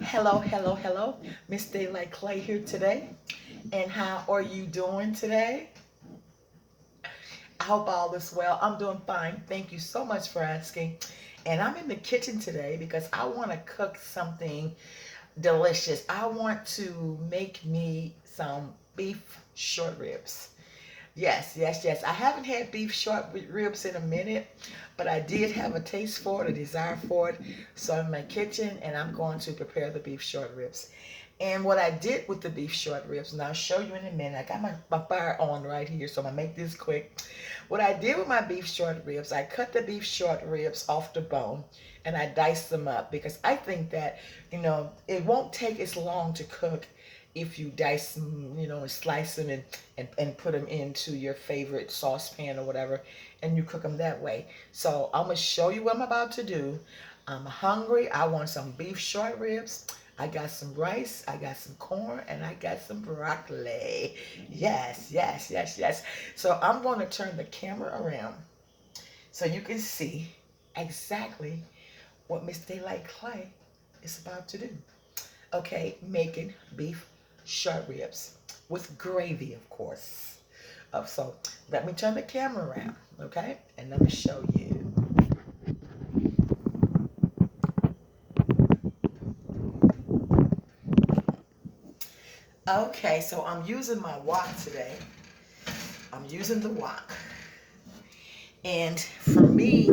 Hello, hello, hello. Miss Daylight Clay here today. And how are you doing today? I hope all is well. I'm doing fine. Thank you so much for asking. And I'm in the kitchen today because I want to cook something delicious. I want to make me some beef short ribs. Yes, yes, yes. I haven't had beef short ribs in a minute, but I did have a taste for it, a desire for it. So I'm in my kitchen and I'm going to prepare the beef short ribs. And what I did with the beef short ribs, and I'll show you in a minute. I got my fire on right here, so I'm gonna make this quick. What I did with my beef short ribs, I cut the beef short ribs off the bone and I diced them up because I think that, it won't take as long to cook if you dice them, and slice them and put them into your favorite saucepan or whatever, and you cook them that way. So I'm gonna show you what I'm about to do. I'm hungry. I want some beef short ribs. I got some rice, I got some corn, and I got some broccoli. Yes, yes, yes, yes. So I'm going to turn the camera around so you can see exactly what Miss Daylight Clay is about to do. Okay, making beef short ribs with gravy, of course. So let me turn the camera around, okay? And let me show you. Okay, so I'm using my wok today. I'm using the wok. And for me,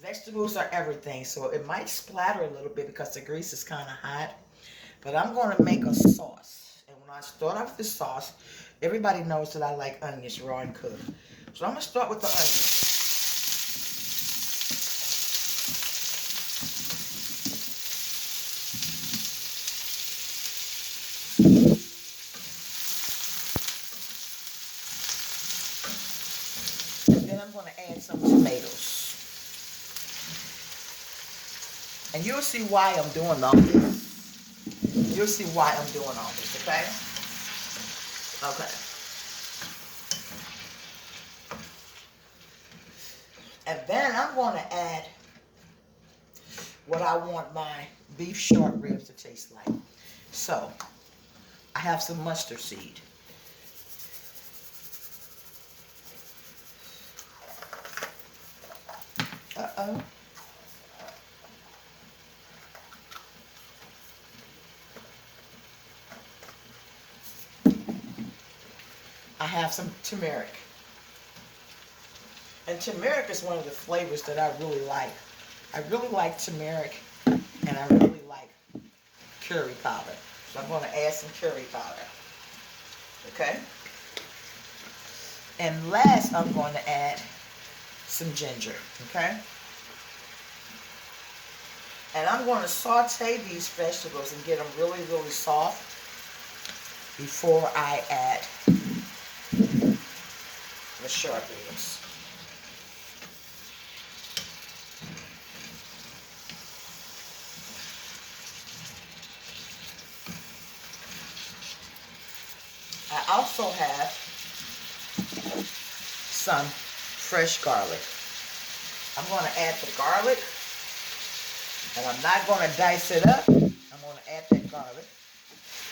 vegetables are everything. So it might splatter a little bit because the grease is kind of hot. But I'm going to make a sauce. And when I start off the sauce, everybody knows that I like onions raw and cooked. So I'm going to start with the onions. And then I'm going to add some tomatoes. And you'll see why I'm doing all this. You'll see why I'm doing all this, okay? Okay. And then I'm going to add what I want my beef short ribs to taste like. So, I have some mustard seed. Uh-oh. I have some turmeric. And turmeric is one of the flavors that I really like. I really like turmeric and I really like curry powder. So I'm going to add some curry powder. Okay? And last, I'm going to add some ginger. Okay? And I'm going to saute these vegetables and get them really, really soft before I add the short ribs. I also have some fresh garlic. I'm going to add the garlic, and I'm not going to dice it up. I'm going to add that garlic.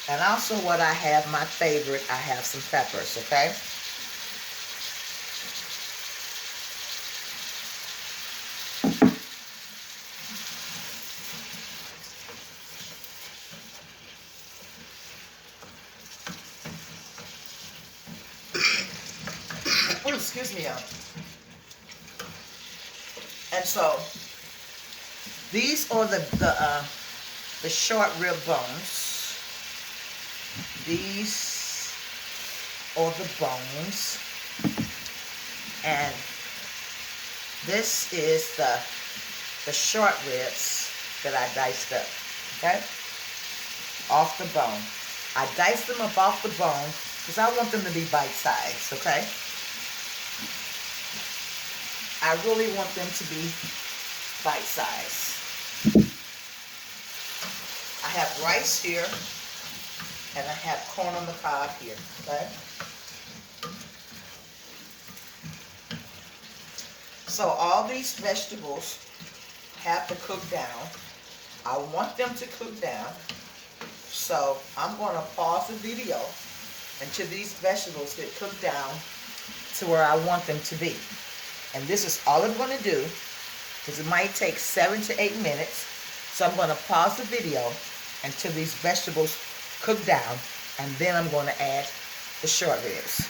And also what I have, my favorite, I have some peppers, okay? Oh, excuse me, y'all. And so these are the short rib bones. These are the bones, and this is the short ribs that I diced up. Okay, off the bone. I diced them up off the bone because I want them to be bite sized. Okay, I really want them to be bite sized. I have rice here, and I have corn on the cob here, okay? So all these vegetables have to cook down. I want them to cook down. So I'm going to pause the video until these vegetables get cooked down to where I want them to be. And this is all I'm going to do, because it might take 7 to 8 minutes. So I'm going to pause the video until these vegetables cook down, and then I'm going to add the short ribs.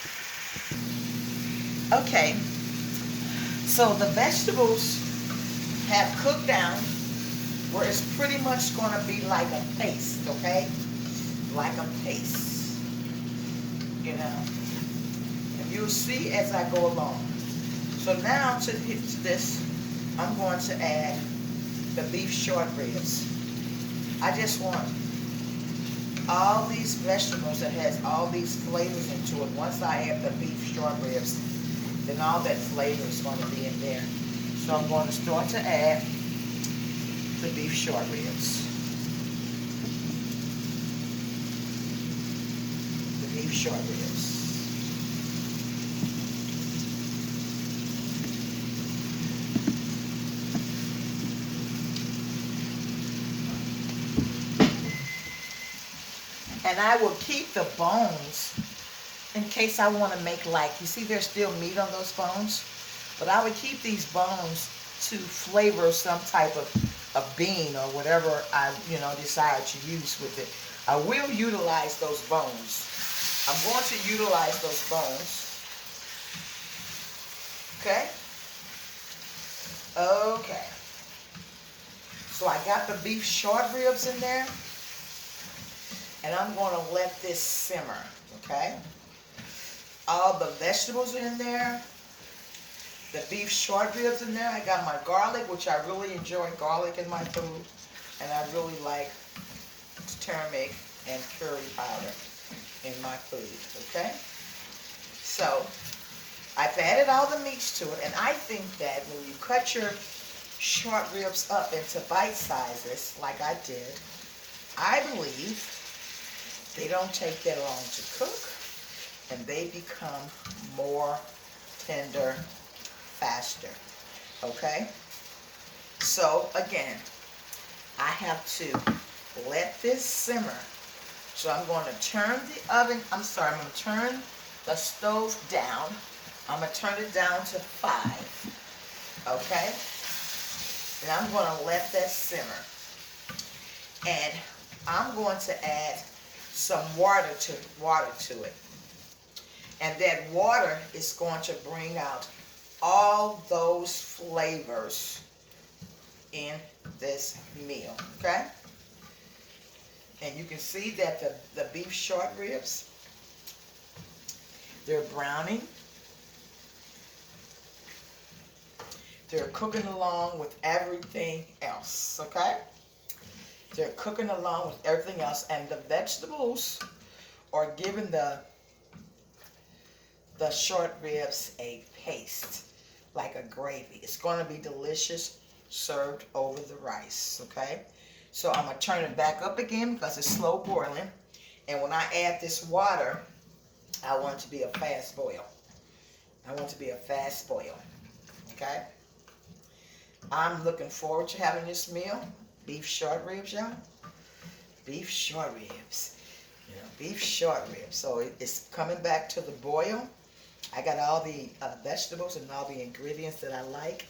Okay, so the vegetables have cooked down where it's pretty much going to be like a paste, okay? Like a paste, you know. And you'll see as I go along. So now to this, I'm going to add the beef short ribs. I just want all these vegetables that has all these flavors into it. Once I add the beef short ribs, then all that flavor is going to be in there. So I'm going to start to add the beef short ribs. The beef short ribs. And I will keep the bones in case I want to make, like, you see there's still meat on those bones, but I would keep these bones to flavor some type of bean or whatever I, decide to use with it. I will utilize those bones. I'm going to utilize those bones. Okay? Okay. So I got the beef short ribs in there, and I'm going to let this simmer, okay? All the vegetables are in there. The beef short ribs in there. I got my garlic, which I really enjoy garlic in my food. And I really like turmeric and curry powder in my food, okay? So, I've added all the meats to it, and I think that when you cut your short ribs up into bite sizes, like I did, I believe they don't take that long to cook, and they become more tender faster, okay? So again, I have to let this simmer. So I'm going to turn the oven, I'm going to turn the stove down. I'm going to turn it down to 5, okay? And I'm going to let that simmer. And I'm going to add some water to it. And that water is going to bring out all those flavors in this meal, okay? And you can see that the beef short ribs, they're browning. They're cooking along with everything else, okay? They're cooking along with everything else, and the vegetables are giving the short ribs a paste, like a gravy. It's going to be delicious, served over the rice, okay? So I'm going to turn it back up again because it's slow boiling. And when I add this water, I want it to be a fast boil. I want it to be a fast boil, okay? I'm looking forward to having this meal. Beef short ribs, y'all. Beef short ribs. Beef short ribs. So it's coming back to the boil. I got all the vegetables and all the ingredients that I like.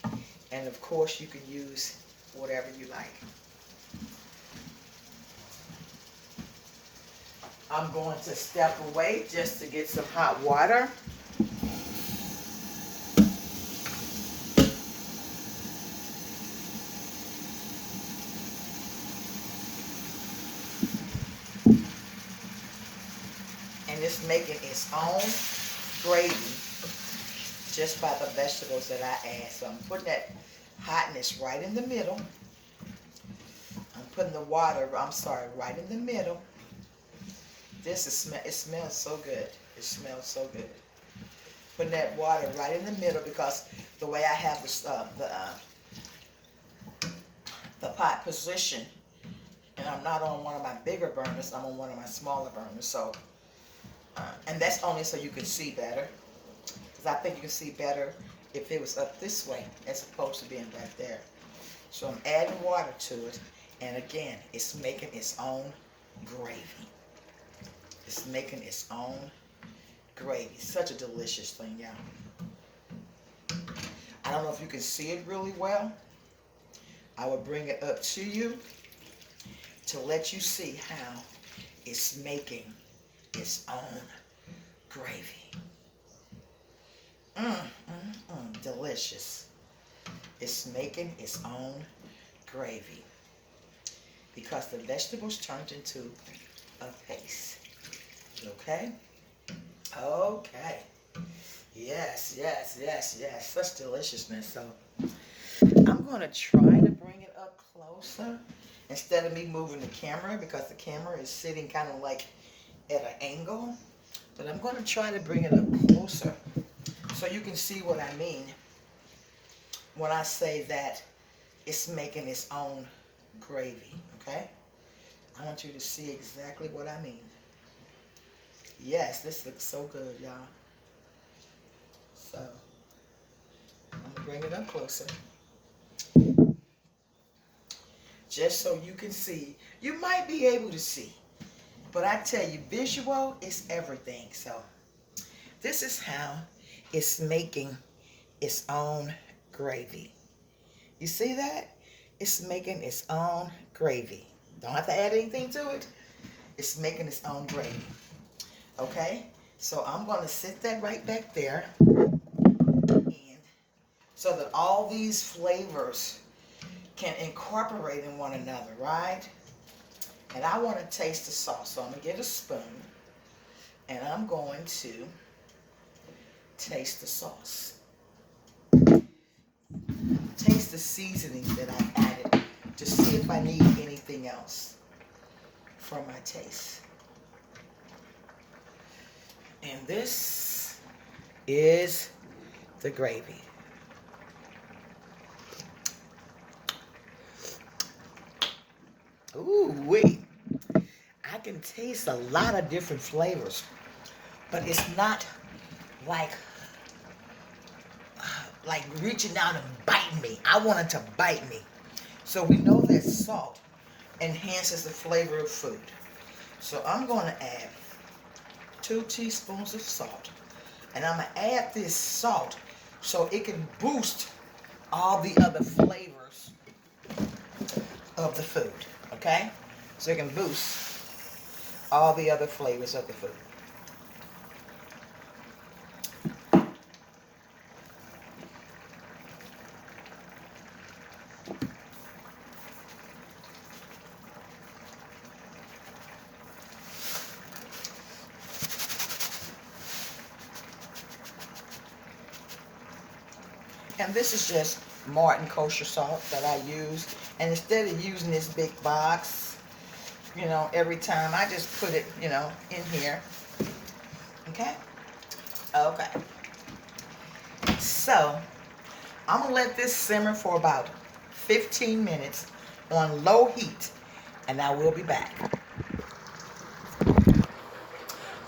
And of course, you can use whatever you like. I'm going to step away just to get some hot water. And it's making its own gravy just by the vegetables that I add. So I'm putting that hotness right in the middle. I'm putting the water, right in the middle. It smells so good. It smells so good. Putting that water right in the middle because the way I have this, the pot position, and I'm not on one of my bigger burners, I'm on one of my smaller burners. So, and that's only so you can see better. Because I think you can see better if it was up this way as opposed to being back there. So I'm adding water to it, And again, it's making its own gravy. It's making its own gravy. Such a delicious thing, y'all. I don't know if you can see it really well. I will bring it up to you to let you see how it's making its own gravy. Delicious. It's making its own gravy because the vegetables turned into a paste. Okay? Okay. Yes, yes, yes, yes. Such deliciousness. So I'm going to try to bring it up closer instead of me moving the camera because the camera is sitting kind of like at an angle. But I'm going to try to bring it up closer so you can see what I mean when I say that it's making its own gravy, okay? I want you to see exactly what I mean. Yes, this looks so good, y'all. So, I'm going to bring it up closer. Just so you can see. You might be able to see. But I tell you, visual is everything. So, this is how it's making its own gravy. You see that? It's making its own gravy. Don't have to add anything to it. It's making its own gravy. Okay? So I'm going to sit that right back there. And so that all these flavors can incorporate in one another, right? And I want to taste the sauce. So I'm going to get a spoon. And I'm going to taste the sauce. Taste the seasoning that I've added to see if I need anything else for my taste. And this is the gravy. Ooh, wait. I can taste a lot of different flavors, but it's not like reaching out and biting me. I want it to bite me. So we know that salt enhances the flavor of food. So I'm going to add 2 teaspoons of salt. And I'm going to add this salt so it can boost all the other flavors of the food. Okay? So it can boost all the other flavors of the food. And this is just Martin kosher salt that I use. And instead of using this big box, you know, every time, I just put it, you know, in here. Okay? Okay. So, I'm going to let this simmer for about 15 minutes on low heat. And I will be back.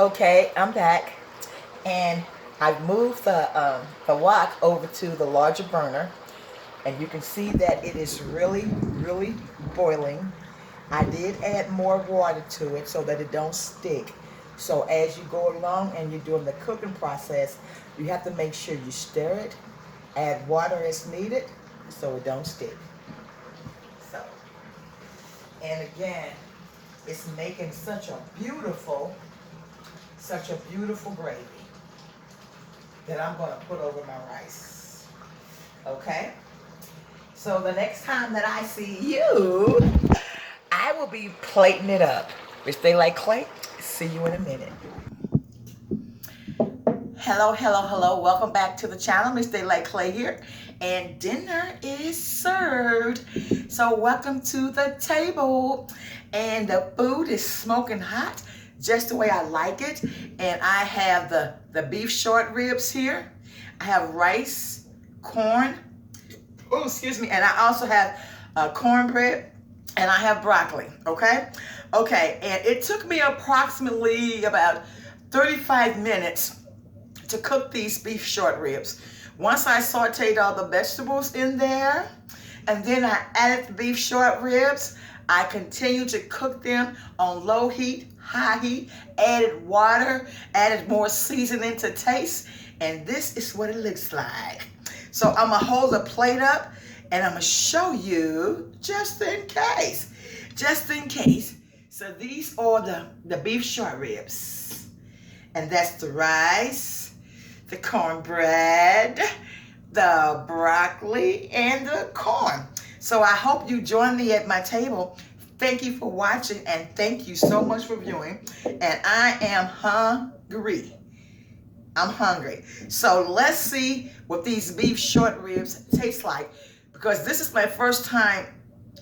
Okay, I'm back. And I've moved the wok over to the larger burner, and you can see that it is really, really boiling. I did add more water to it so that it don't stick. So as you go along and you're doing the cooking process, you have to make sure you stir it, add water as needed so it don't stick. So, and again, it's making such a beautiful gravy that I'm going to put over my rice. Okay? So the next time that I see you, I will be plating it up. If they like clay, see you in a minute. Hello, hello, hello. Welcome back to the channel. Miss They Like Clay here. And dinner is served. So welcome to the table. And the food is smoking hot, just the way I like it. And I have the beef short ribs here. I have rice, corn, and I also have cornbread, and I have broccoli, okay? Okay, and it took me approximately about 35 minutes to cook these beef short ribs. Once I sauteed all the vegetables in there, and then I added the beef short ribs, I continue to cook them on low heat, high heat, added water, added more seasoning to taste, and this is what it looks like. So I'm gonna hold the plate up and I'm gonna show you just in case. Just in case. So these are the beef short ribs. And that's the rice, the cornbread, the broccoli, and the corn. So I hope you join me at my table. Thank you for watching and thank you so much for viewing. And I am hungry. I'm hungry. So let's see what these beef short ribs taste like, because this is my first time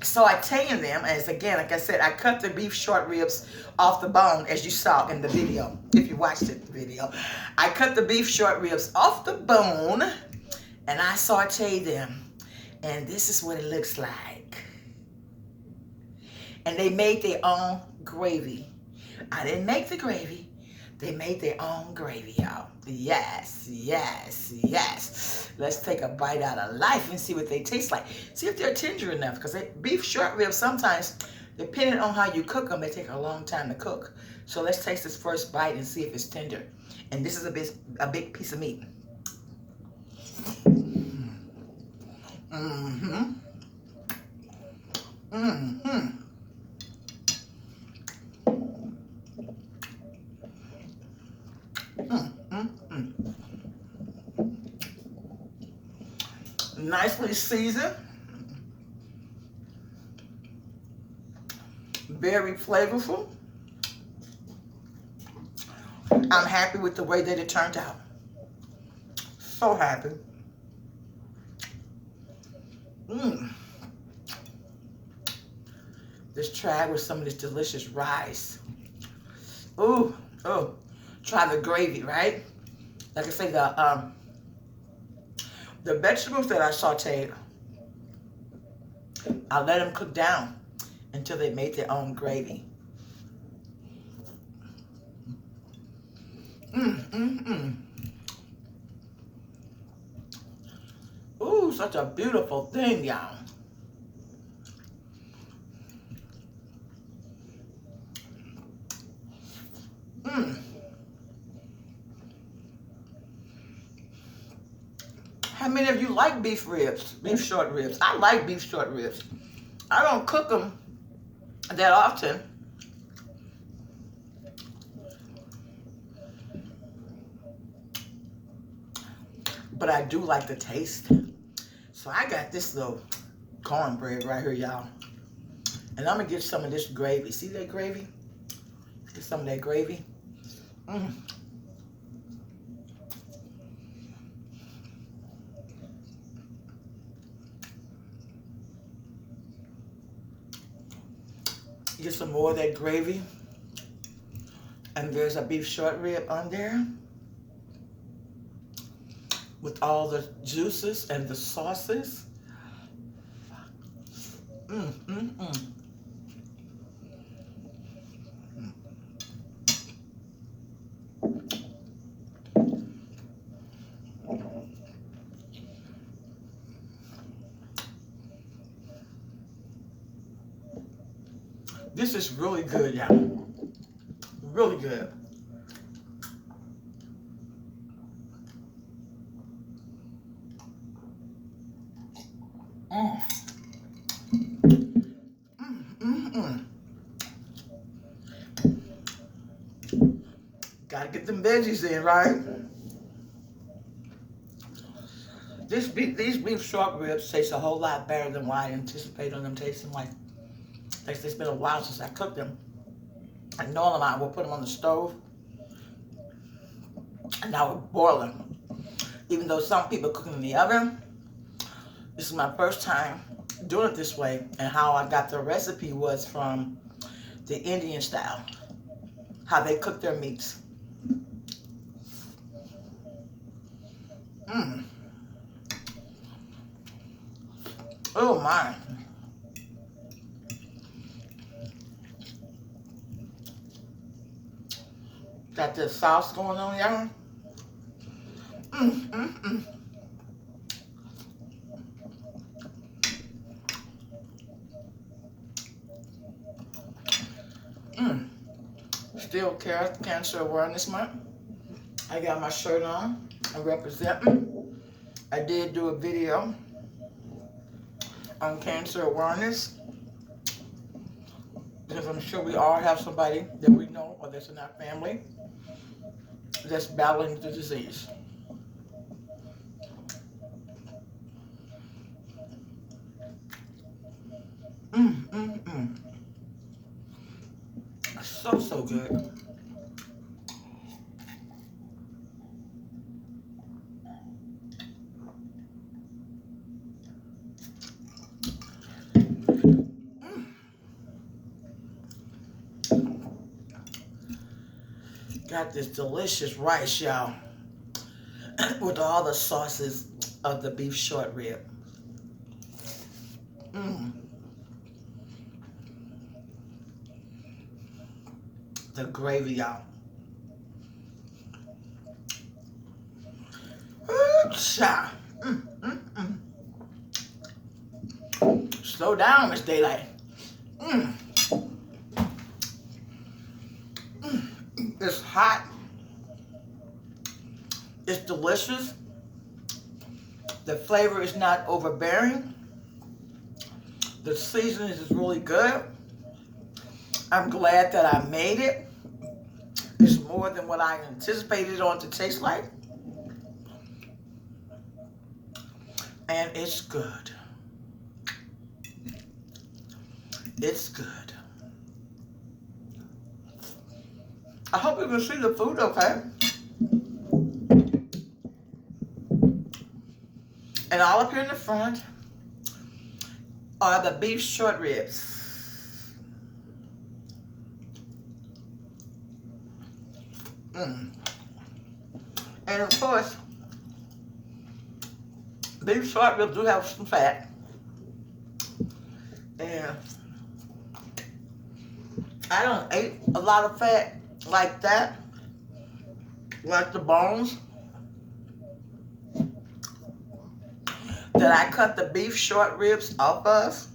sauteing them. As again, like I said, I cut the beef short ribs off the bone, as you saw in the video. If you watched it, the video, I cut the beef short ribs off the bone and I sauteed them. And this is what it looks like. And they made their own gravy. I didn't make the gravy. They made their own gravy, y'all. Yes, yes, yes. Let's take a bite out of life and see what they taste like. See if they're tender enough, because beef short ribs sometimes, depending on how you cook them, they take a long time to cook. So let's taste this first bite and see if it's tender. And this is a big piece of meat. Mm-hmm. Mm-hmm. Nicely seasoned, very flavorful. I'm happy with the way that it turned out. So happy. Just try with some of this delicious rice. Ooh, oh, try the gravy, right? Like I say, the vegetables that I sauteed, I let them cook down until they made their own gravy. Ooh, such a beautiful thing, y'all. How many of you like beef ribs, beef short ribs? I like beef short ribs. I don't cook them that often. But I do like the taste. So I got this little cornbread right here, y'all. And I'm gonna get some of this gravy. See that gravy? Get some of that gravy. Get some more of that gravy. And there's a beef short rib on there with all the juices and the sauces. This is really good, y'all. Really good. Gotta get them veggies in, right? These beef short ribs taste a whole lot better than what I anticipated on them tasting like. It's been a while since I cooked them. I know them, I will put them on the stove and I would boil them. Even though some people cook them in the oven, this is my first time doing it this way. And how I got the recipe was from the Indian style, how they cook their meats. Oh my. Got this sauce going on, y'all. Still Cancer Awareness Month. I got my shirt on. I'm representing. I did do a video on cancer awareness because I'm sure we all have somebody that we know or that's in our family that's battling the disease. So good. Got this delicious rice, y'all, with all the sauces of the beef short rib. The gravy, y'all. Slow down, Miss Daylight. It's hot. It's delicious. The flavor is not overbearing. The seasoning is really good. I'm glad that I made it. It's more than what I anticipated on to taste like. And it's good. It's good. I hope you can see the food okay. And all up here in the front are the beef short ribs. And of course, beef short ribs do have some fat. And I don't eat a lot of fat like that, like the bones. That I cut the beef short ribs off of.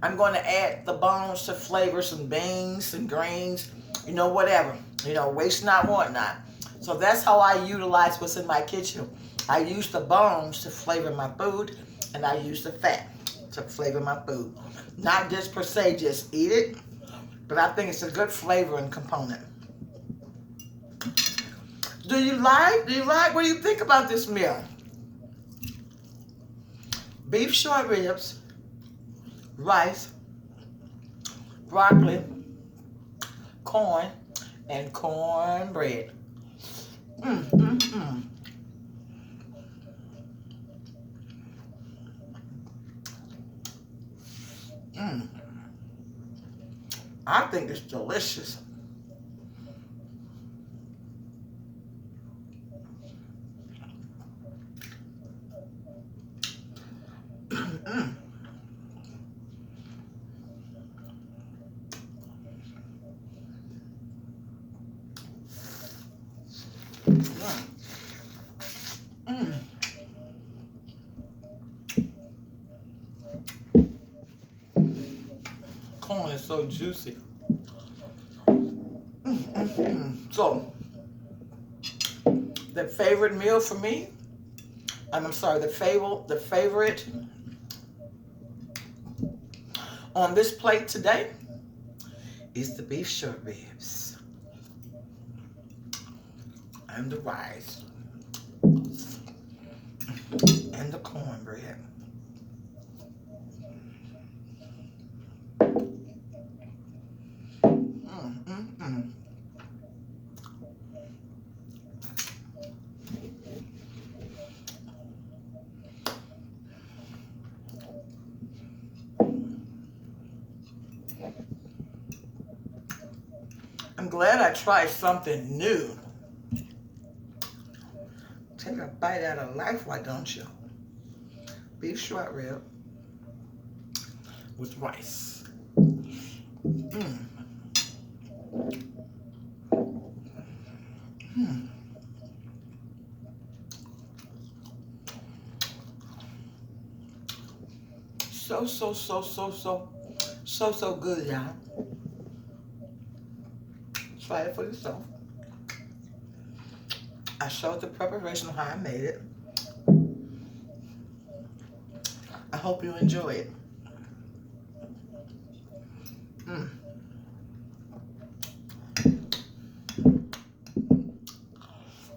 I'm going to add the bones to flavor some beans and greens, you know, whatever. You know, waste not, want not. So that's how I utilize what's in my kitchen. I use the bones to flavor my food, and I use the fat to flavor my food. Not just per se, just eat it, but I think it's a good flavoring component. Do you like? What do you think about this meal? Beef short ribs, rice, broccoli, corn, and cornbread. I think it's delicious. Corn is so juicy. So, the favorite meal for me, I'm sorry, the favorite on this plate today is the beef short ribs and the rice and the cornbread. I'm glad I tried something new. Take a bite out of life, why don't you? Beef short rib with rice. So good, y'all. Try it for yourself. I showed the preparation of how I made it. I hope you enjoy it. Mm.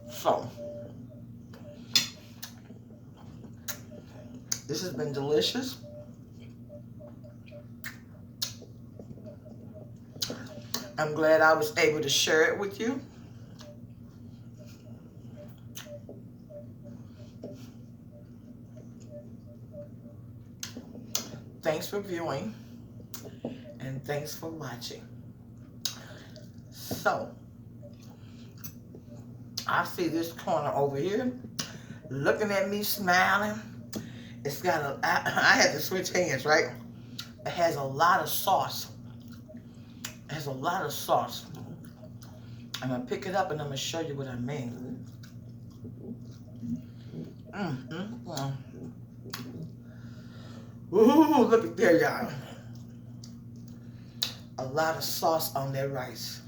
So, this has been delicious. I'm glad I was able to share it with you. Thanks for viewing, and thanks for watching. So, I see this corner over here looking at me smiling. It's got a, I had to switch hands, right? It has a lot of sauce. It has a lot of sauce. I'm gonna pick it up and I'm gonna show you what I mean. Ooh, look at there, y'all. A lot of sauce on that rice.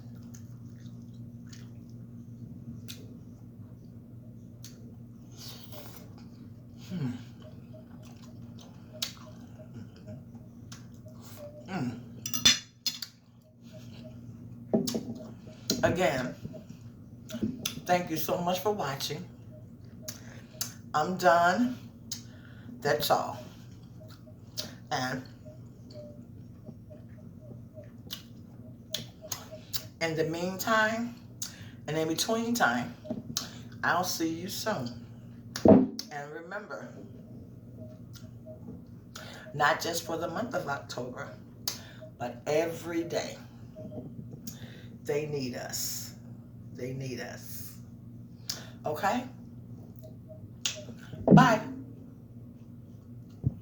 Again, thank you so much for watching. I'm done. That's all. And in the meantime, and in between time, I'll see you soon. And remember, not just for the month of October, but every day, they need us. They need us. Okay? Bye.